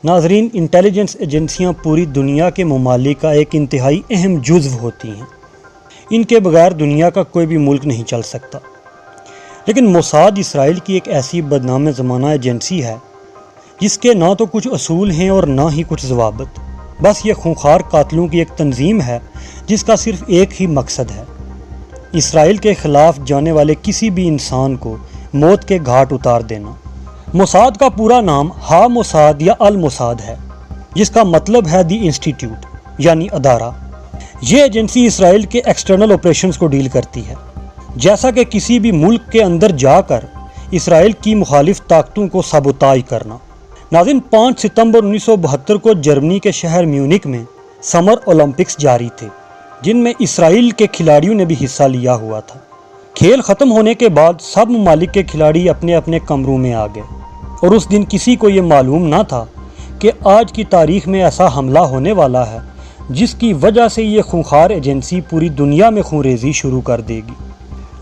ناظرین، انٹیلیجنس ایجنسیاں پوری دنیا کے ممالک کا ایک انتہائی اہم جزو ہوتی ہیں۔ ان کے بغیر دنیا کا کوئی بھی ملک نہیں چل سکتا۔ لیکن موساد اسرائیل کی ایک ایسی بدنام زمانہ ایجنسی ہے جس کے نہ تو کچھ اصول ہیں اور نہ ہی کچھ ضوابط۔ بس یہ خونخوار قاتلوں کی ایک تنظیم ہے جس کا صرف ایک ہی مقصد ہے: اسرائیل کے خلاف جانے والے کسی بھی انسان کو موت کے گھاٹ اتار دینا۔ موساد کا پورا نام ہا موساد یا الموساد ہے، جس کا مطلب ہے دی انسٹیٹیوٹ یعنی ادارہ۔ یہ ایجنسی اسرائیل کے ایکسٹرنل آپریشنز کو ڈیل کرتی ہے، جیسا کہ کسی بھی ملک کے اندر جا کر اسرائیل کی مخالف طاقتوں کو سابوتاژ کرنا۔ ناظرین، 5 ستمبر 1972 کو جرمنی کے شہر میونک میں سمر اولمپکس جاری تھے، جن میں اسرائیل کے کھلاڑیوں نے بھی حصہ لیا ہوا تھا۔ کھیل ختم ہونے کے بعد سب ممالک کے کھلاڑی اپنے اپنے کمروں میں آ گئے، اور اس دن کسی کو یہ معلوم نہ تھا کہ آج کی تاریخ میں ایسا حملہ ہونے والا ہے جس کی وجہ سے یہ خونخوار ایجنسی پوری دنیا میں خونریزی شروع کر دے گی۔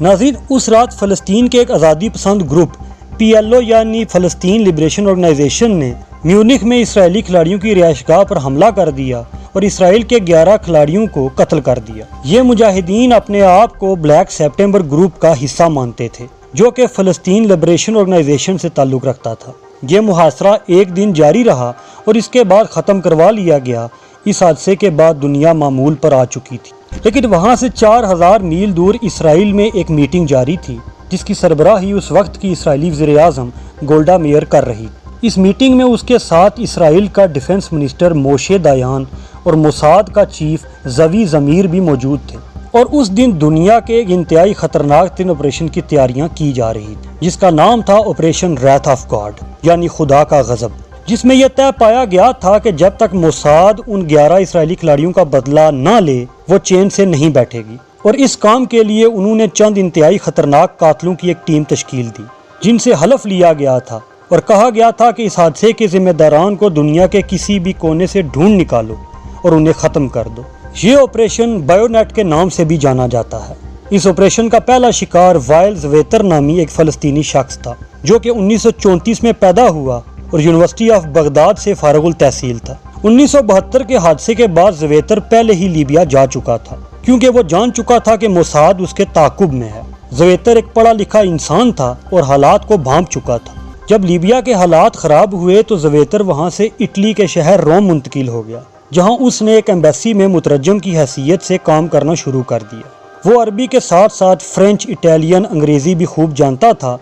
ناظرین، اس رات فلسطین کے ایک آزادی پسند گروپ PLO یعنی فلسطین لبریشن آرگنائزیشن نے میونخ میں اسرائیلی کھلاڑیوں کی رہائش گاہ پر حملہ کر دیا اور اسرائیل کے 11 کھلاڑیوں کو قتل کر دیا۔ یہ مجاہدین اپنے آپ کو بلیک سپٹمبر گروپ کا حصہ مانتے تھے، جو کہ فلسطین لبریشن آرگنائزیشن سے تعلق رکھتا تھا۔ یہ محاصرہ ایک دن جاری رہا اور اس کے بعد ختم کروا لیا گیا۔ اس حادثے کے بعد دنیا معمول پر آ چکی تھی، لیکن وہاں سے 4000 میل دور اسرائیل میں ایک میٹنگ جاری تھی جس کی سربراہی اس وقت کی اسرائیلی وزیر اعظم گولڈا میئر کر رہی تھی۔ اس میٹنگ میں اس کے ساتھ اسرائیل کا ڈیفنس منسٹر موشے دایان اور موساد کا چیف زوی زمیر بھی موجود تھے، اور اس دن دنیا کے ایک انتہائی خطرناک ترین آپریشن کی تیاریاں کی جا رہی تھیں، جس کا نام تھا آپریشن ریتھ آف گاڈ یعنی خدا کا غضب، جس میں یہ طے پایا گیا تھا کہ جب تک موساد ان 11 اسرائیلی کھلاڑیوں کا بدلہ نہ لے وہ چین سے نہیں بیٹھے گی، اور اس کام کے لیے انہوں نے چند انتہائی خطرناک قاتلوں کی ایک ٹیم تشکیل دی جن سے حلف لیا گیا تھا اور کہا گیا تھا کہ اس حادثے کے ذمہ داران کو دنیا کے کسی بھی کونے سے ڈھونڈ نکالو اور انہیں ختم کر دو۔ یہ آپریشن بایونیٹ کے نام سے بھی جانا جاتا ہے۔ اس آپریشن کا پہلا شکار وائل زویتر نامی ایک فلسطینی شخص تھا، جو کہ 1934 میں پیدا ہوا اور یونیورسٹی آف بغداد سے فارغ التحصیل تھا۔ 1972 کے حادثے کے بعد زویتر پہلے ہی لیبیا جا چکا تھا، کیونکہ وہ جان چکا تھا کہ موساد اس کے تعاقب میں ہے۔ زویتر ایک پڑھا لکھا انسان تھا اور حالات کو بھانپ چکا تھا۔ جب لیبیا کے حالات خراب ہوئے تو زویتر وہاں سے اٹلی کے شہر روم منتقل ہو گیا، جہاں اس نے ایک ایمبیسی میں مترجم کی حیثیت سے کام کرنا شروع کر دیا۔ وہ عربی کے ساتھ ساتھ فرینچ، اٹالین، انگریزی بھی خوب جانتا تھا،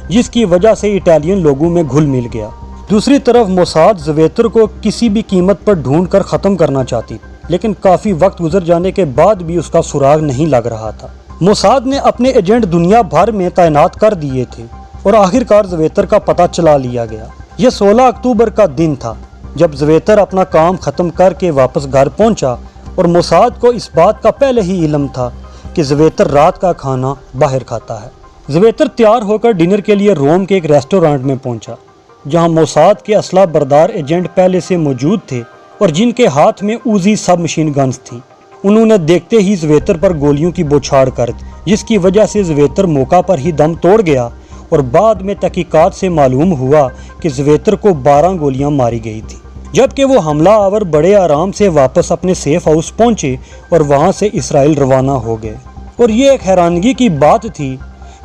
جس کی وجہ سے اٹالین لوگوں میں گھل مل گیا۔ دوسری طرف موساد زویتر کو کسی بھی قیمت پر ڈھونڈ کر ختم کرنا چاہتی، لیکن کافی وقت گزر جانے کے بعد بھی اس کا سراغ نہیں لگ رہا تھا۔ موساد نے اپنے ایجنٹ دنیا بھر میں تعینات کر دیے تھے اور آخرکار زویتر کا پتہ چلا لیا گیا۔ یہ 16 اکتوبر کا دن تھا جب زویتر اپنا کام ختم کر کے واپس گھر پہنچا، اور موساد کو اس بات کا پہلے ہی علم تھا کہ زویتر رات کا کھانا باہر کھاتا ہے۔ زویتر تیار ہو کر ڈنر کے لیے روم کے ایک ریسٹورانٹ میں پہنچا، جہاں موساد کے اسلحہ بردار ایجنٹ پہلے سے موجود تھے اور جن کے ہاتھ میں اوزی سب مشین گنز تھیں۔ انہوں نے دیکھتے ہی زویتر پر گولیوں کی بوچھاڑ کر دی، جس کی وجہ سے زویتر موقع پر ہی دم توڑ گیا، اور بعد میں تحقیقات سے معلوم ہوا کہ زویتر کو 12 گولیاں ماری گئی تھیں، جبکہ وہ حملہ آور بڑے آرام سے واپس اپنے سیف ہاؤس پہنچے اور وہاں سے اسرائیل روانہ ہو گئے۔ اور یہ ایک حیرانگی کی بات تھی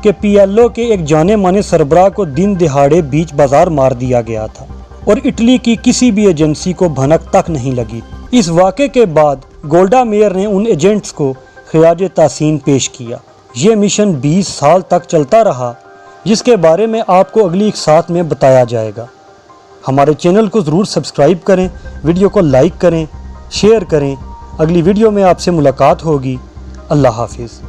کہ PLO کے ایک جانے مانے سربراہ کو دن دہاڑے بیچ بازار مار دیا گیا تھا، اور اٹلی کی کسی بھی ایجنسی کو بھنک تک نہیں لگی۔ اس واقعے کے بعد گولڈا میئر نے ان ایجنٹس کو خراج تحسین پیش کیا۔ یہ مشن 20 سال تک چلتا رہا، جس کے بارے میں آپ کو اگلی ایک ساتھ میں بتایا جائے گا۔ ہمارے چینل کو ضرور سبسکرائب کریں، ویڈیو کو لائک کریں، شیئر کریں۔ اگلی ویڈیو میں آپ سے ملاقات ہوگی۔ اللہ حافظ۔